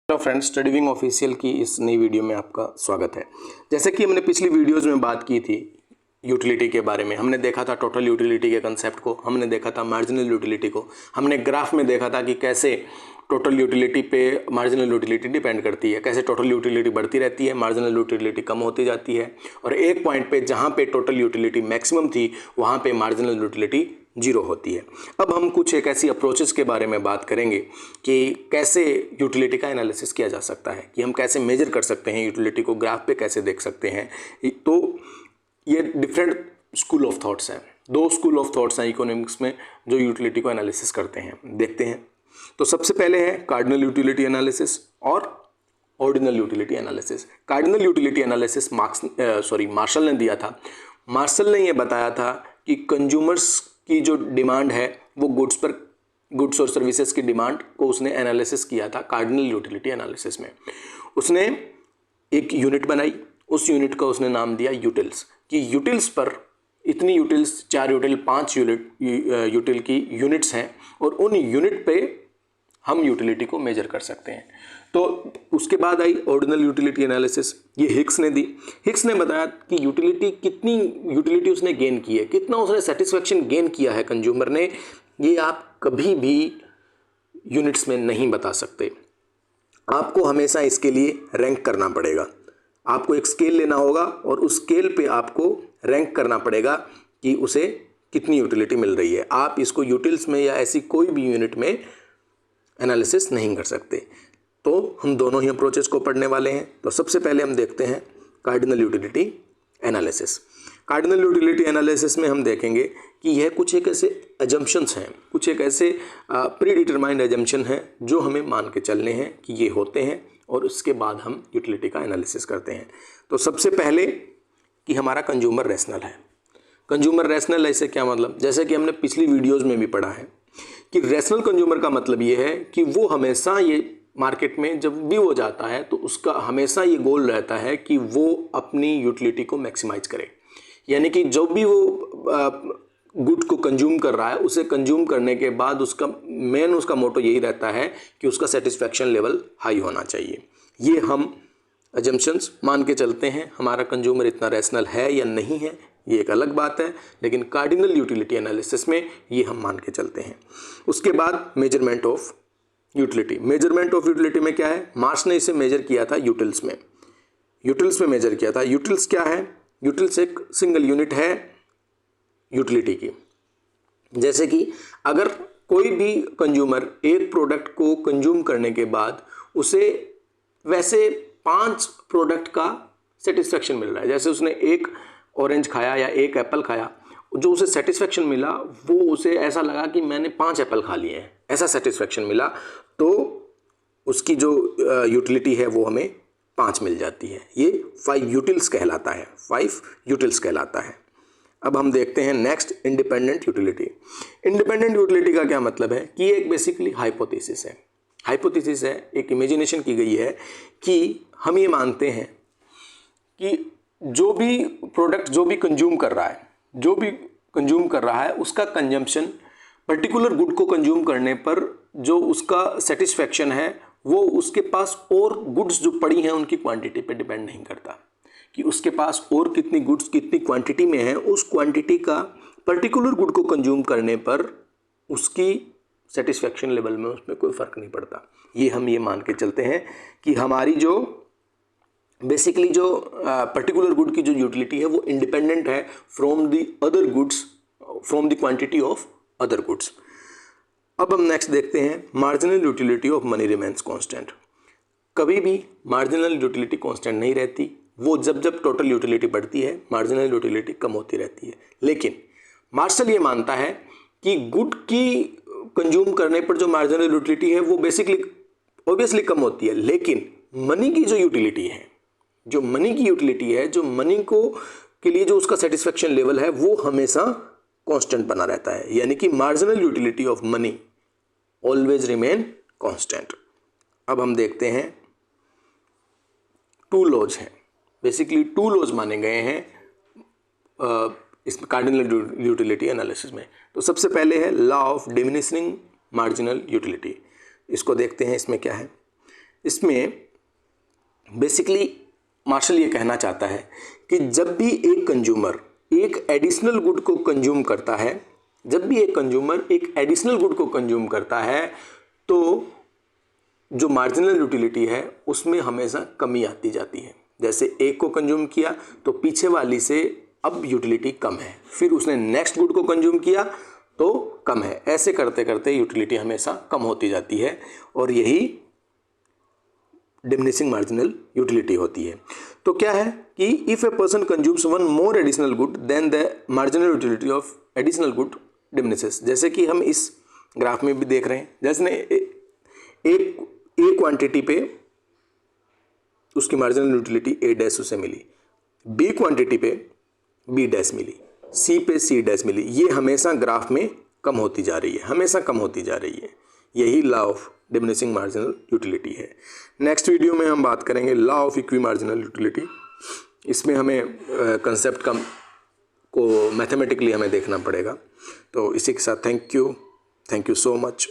Hello friends, स्टडीविंग official की इस नई वीडियो में आपका स्वागत है। जैसे कि हमने पिछली वीडियोज़ में बात की थी यूटिलिटी के बारे में, हमने देखा था टोटल यूटिलिटी के कंसेप्ट को, हमने देखा था मार्जिनल यूटिलिटी को, हमने ग्राफ में देखा था कि कैसे टोटल यूटिलिटी पे मार्जिनल यूटिलिटी डिपेंड करती है, कैसे टोटल यूटिलिटी बढ़ती रहती है, मार्जिनल यूटिलिटी कम होती जाती है, और एक पॉइंट पे जहाँ पे टोटल यूटिलिटी मैक्सिमम थी वहाँ पे मार्जिनल यूटिलिटी जीरो होती है। अब हम कुछ एक ऐसी अप्रोचेस के बारे में बात करेंगे कि कैसे यूटिलिटी का एनालिसिस किया जा सकता है, कि हम कैसे मेजर कर सकते हैं यूटिलिटी को, ग्राफ पे कैसे देख सकते हैं। तो ये डिफरेंट स्कूल ऑफ थॉट्स हैं, दो स्कूल ऑफ थॉट्स हैं इकोनॉमिक्स में जो यूटिलिटी को एनालिसिस करते हैं। देखते हैं। तो सबसे पहले है कार्डिनल यूटिलिटी एनालिसिस और ordinal utility analysis. Cardinal utility analysis Marshall ने दिया था। मार्शल ने ये बताया था कि कंज्यूमर्स की जो डिमांड है वो गुड्स और सर्विसेज की डिमांड को उसने एनालिसिस किया था कार्डिनल यूटिलिटी एनालिसिस में। उसने एक यूनिट बनाई, उस यूनिट का उसने नाम दिया यूटिल्स, कि यूटिल्स पर इतनी यूटिल्स, 4 यूटिल, 5 यूटिल की यूनिट्स हैं और उन यूनिट पे हम यूटिलिटी को मेजर कर सकते हैं। तो उसके बाद आई ऑर्डिनल यूटिलिटी एनालिसिस, ये हिक्स ने दी। हिक्स ने बताया कि कितनी यूटिलिटी उसने गेन की है, कितना उसने सेटिस्फेक्शन गेन किया है कंज्यूमर ने, ये आप कभी भी यूनिट्स में नहीं बता सकते। आपको हमेशा इसके लिए रैंक करना पड़ेगा। आपको एक स्केल लेना होगा और उस स्केल पे आपको रैंक करना पड़ेगा कि उसे कितनी यूटिलिटी मिल रही है। आप इसको यूटिल्स में या ऐसी कोई भी यूनिट में एनालिसिस नहीं कर सकते। तो हम दोनों ही अप्रोचेस को पढ़ने वाले हैं। तो सबसे पहले हम देखते हैं cardinal utility analysis. Cardinal utility analysis में हम देखेंगे कि यह कुछ एक ऐसे अजम्पशंस हैं, कुछ एक ऐसे प्री डिटरमाइंड अजम्पशन हैं जो हमें मान के चलने हैं कि ये होते हैं, और उसके बाद हम यूटिलिटी का एनालिसिस करते हैं। तो सबसे पहले कि हमारा कंज्यूमर रैशनल है। कंज्यूमर रैशनल ऐसे क्या मतलब, जैसे कि हमने पिछली वीडियोज़ में भी पढ़ा है कि रैशनल कंज्यूमर का मतलब ये है कि वो हमेशा, ये मार्केट में जब भी वो जाता है तो उसका हमेशा ये गोल रहता है कि वो अपनी यूटिलिटी को मैक्सिमाइज करे। यानी कि जब भी वो गुड को कंज्यूम कर रहा है, उसे कंज्यूम करने के बाद उसका मोटो यही रहता है कि उसका सेटिस्फैक्शन लेवल हाई होना चाहिए। ये हम अजम्पशंस मान के चलते हैं। हमारा कंज्यूमर इतना रैशनल है या नहीं है ये एक अलग बात है, लेकिन कार्डिनल यूटिलिटी एनालिसिस में ये हम मान के चलते हैं। उसके बाद measurement of utility. Measurement of utility में क्या है, मार्श ने इसे मेजर किया था यूटिल्स में मेजर किया था। यूटिल्स क्या है, यूटिल्स एक सिंगल यूनिट है यूटिलिटी की। जैसे कि अगर कोई भी कंज्यूमर एक प्रोडक्ट को कंज्यूम करने के बाद उसे वैसे 5 प्रोडक्ट का सेटिस्फेक्शन मिल रहा है, जैसे उसने एक ऑरेंज खाया या एक एप्पल खाया, जो उसे सेटिस्फेक्शन मिला वो उसे ऐसा लगा कि मैंने 5 एप्पल खा लिए हैं, ऐसा सेटिस्फेक्शन मिला, तो उसकी जो यूटिलिटी है वो हमें 5 मिल जाती है। ये 5 यूटिल्स कहलाता है, 5 यूटिल्स कहलाता है। अब हम देखते हैं next, independent utility. Independent utility का क्या मतलब है कि ये एक बेसिकली हाइपोथेसिस है। हाइपोथेसिस है, एक इमेजिनेशन की गई है कि हम ये मानते हैं कि जो भी प्रोडक्ट जो भी कंज्यूम कर रहा है उसका कंजम्पशन पर्टिकुलर गुड को कंज्यूम करने पर जो उसका सेटिस्फेक्शन है वो उसके पास और गुड्स जो पड़ी हैं उनकी क्वांटिटी पे डिपेंड नहीं करता, कि उसके पास और कितनी गुड्स कितनी क्वांटिटी में है, उस क्वांटिटी का पर्टिकुलर गुड को कंज्यूम करने पर उसकी सेटिस्फेक्शन लेवल में उसमें कोई फ़र्क नहीं पड़ता। ये हम ये मान के चलते हैं कि हमारी जो बेसिकली जो पर्टिकुलर गुड की जो यूटिलिटी है वो इंडिपेंडेंट है from the other goods, from the quantity of other goods. अब हम नेक्स्ट देखते हैं marginal utility of money remains constant. कभी भी मार्जिनल यूटिलिटी कांस्टेंट नहीं रहती, वो जब टोटल यूटिलिटी बढ़ती है मार्जिनल यूटिलिटी कम होती रहती है। लेकिन मार्शल ये मानता है कि गुड की कंज्यूम करने पर जो मार्जिनल यूटिलिटी है वो बेसिकली ऑब्वियसली कम होती है, लेकिन मनी की जो यूटिलिटी है, जो मनी को के लिए जो उसका सेटिस्फेक्शन लेवल है वो हमेशा कांस्टेंट बना रहता है। यानी कि marginal utility of money always remain constant. अब हम देखते हैं 2 लॉज हैं, बेसिकली 2 लॉज माने गए हैं इस कार्डिनल यूटिलिटी एनालिसिस में। तो सबसे पहले है law of diminishing marginal utility. इसको देखते हैं, इसमें क्या है। इसमें बेसिकली मार्शल ये कहना चाहता है कि जब भी एक कंज्यूमर एक एडिशनल गुड को कंज्यूम करता है, जब भी एक कंज्यूमर एक एडिशनल गुड को कंज्यूम करता है तो जो मार्जिनल यूटिलिटी है उसमें हमेशा कमी आती जाती है। जैसे एक को कंज्यूम किया तो पीछे वाली से अब यूटिलिटी कम है, फिर उसने नेक्स्ट गुड को कंज्यूम किया तो कम है, ऐसे करते करते यूटिलिटी हमेशा कम होती जाती है और यही डिमिनिशिंग मार्जिनल यूटिलिटी होती है। तो क्या है कि if a person consumes one more additional good then the marginal utility of additional good diminishes. जैसे कि हम इस ग्राफ में भी देख रहे हैं, जैसे एक क्वांटिटी पे उसकी मार्जिनल यूटिलिटी ए डैश उसे मिली, बी क्वांटिटी पे बी डैश मिली, सी पे सी डैश मिली, ये हमेशा ग्राफ में कम होती जा रही है, हमेशा कम होती जा रही है। यही law of diminishing marginal utility है। नेक्स्ट वीडियो में हम बात करेंगे law of equi marginal utility. इसमें हमें कंसेप्ट को मैथमेटिकली हमें देखना पड़ेगा। तो इसी के साथ थैंक यू सो मच।